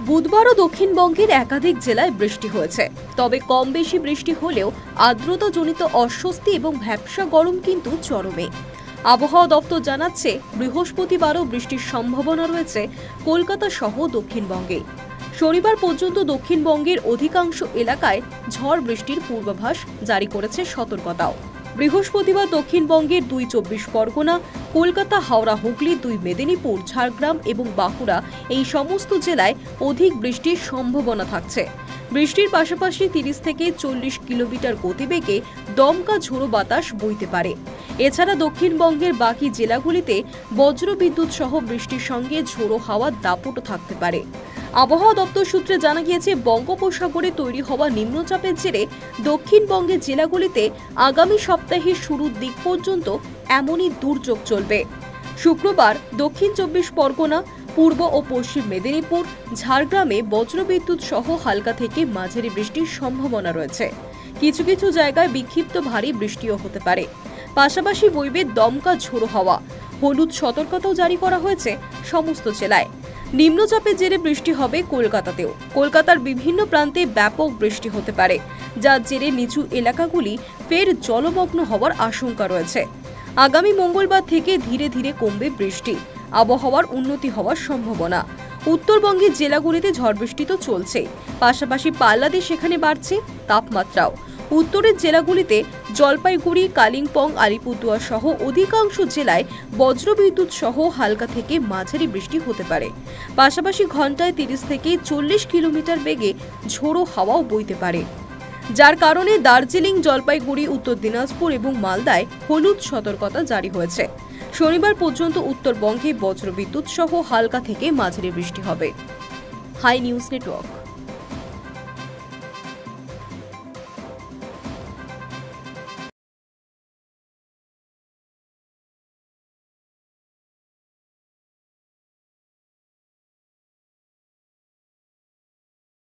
বুধবারও দক্ষিণবঙ্গের একাধিক জেলায় বৃষ্টি হয়েছে। তবে কম বেশি বৃষ্টি হলেও আর্দ্রতাজনিত অস্বস্তি এবং ভ্যাপসা গরম কিন্তু চরমে। আবহাওয়া দপ্তর জানাচ্ছে, বৃহস্পতিবারও বৃষ্টির সম্ভাবনা রয়েছে কলকাতা সহ দক্ষিণবঙ্গে। শনিবার পর্যন্ত দক্ষিণবঙ্গের অধিকাংশ এলাকায় ঝড় বৃষ্টির পূর্বাভাস জারি করেছে সতর্কতাও। বৃহস্পতিবার দক্ষিণবঙ্গের 2 চব্বিশ পরগনা, কলকাতা, হাওড়া, হুগলি, 2 মেদিনীপুর, ঝাড়গ্রাম এবং বাঁকুড়া এই সমস্ত জেলায় অধিক বৃষ্টির সম্ভাবনা থাকছে। বৃষ্টির পাশাপাশি 30 থেকে 40 কিলোমিটার গতিবেগে দমকা ঝোড়ো বাতাস বইতে পারে। এছাড়া দক্ষিণবঙ্গের বাকি জেলাগুলিতে বজ্রবিদ্যুৎ সহ বৃষ্টির সঙ্গে ঝোড়ো হাওয়ার দাপটও থাকতে পারে। আবহাওয়া দপ্তর সূত্রে জানা গিয়েছে, বঙ্গোপসাগরে তৈরি হওয়া নিম্নচাপের জেরে দক্ষিণবঙ্গের জেলাগুলিতে আগামী সপ্তাহের শুরুর দিক পর্যন্ত এমনই দুর্যোগ চলবে। শুক্রবার দক্ষিণ চব্বিশ পরগনা, পূর্ব ও পশ্চিম মেদিনীপুর, ঝাড়গ্রামে বজ্রবিদ্যুৎ সহ হালকা থেকে মাঝারি বৃষ্টির সম্ভাবনা রয়েছে। কিছু কিছু জায়গায় বিক্ষিপ্ত ভারী বৃষ্টিও হতে পারে। পাশাপাশি বইবে দমকা ঝোড়ো হাওয়া। হলুদ সতর্কতাও জারি করা হয়েছে সমস্ত জেলায়। নিম্নচাপের জেরে বৃষ্টি হবে কলকাতাতেও। কলকাতার বিভিন্ন প্রান্তে ব্যাপক বৃষ্টি হতে পারে, যার জেরে নিচু এলাকাগুলি ফের জলমগ্ন হওয়ার আশঙ্কা রয়েছে। আগামী মঙ্গলবার থেকে ধীরে ধীরে কমবে বৃষ্টি, আবহাওয়ার উন্নতি হওয়ার সম্ভাবনা। উত্তরবঙ্গের জেলাগুলিতে ঝড় বৃষ্টি তো চলছে, পাশাপাশি পাল্লা দিয়ে সেখানে বাড়ছে তাপমাত্রাও। উত্তরের জেলাগুলিতে জলপাইগুড়ি, কালিম্পং, আলিপুরদুয়ার সহ অধিকাংশ জেলায় বজ্রবিদ্যুৎ সহ হালকা থেকে মাঝারি বৃষ্টি হতে পারে। পাশাপাশি ঘন্টায় 30 থেকে 40 কিলোমিটার বেগে ঝোড়ো হাওয়াও বইতে পারে, যার কারণে দার্জিলিং, জলপাইগুড়ি, উত্তর দিনাজপুর এবং মালদায় হলুদ সতর্কতা জারি হয়েছে। শনিবার পর্যন্ত উত্তরবঙ্গে বজ্রবিদ্যুৎ সহ হালকা থেকে মাঝারি বৃষ্টি হবে। High News network.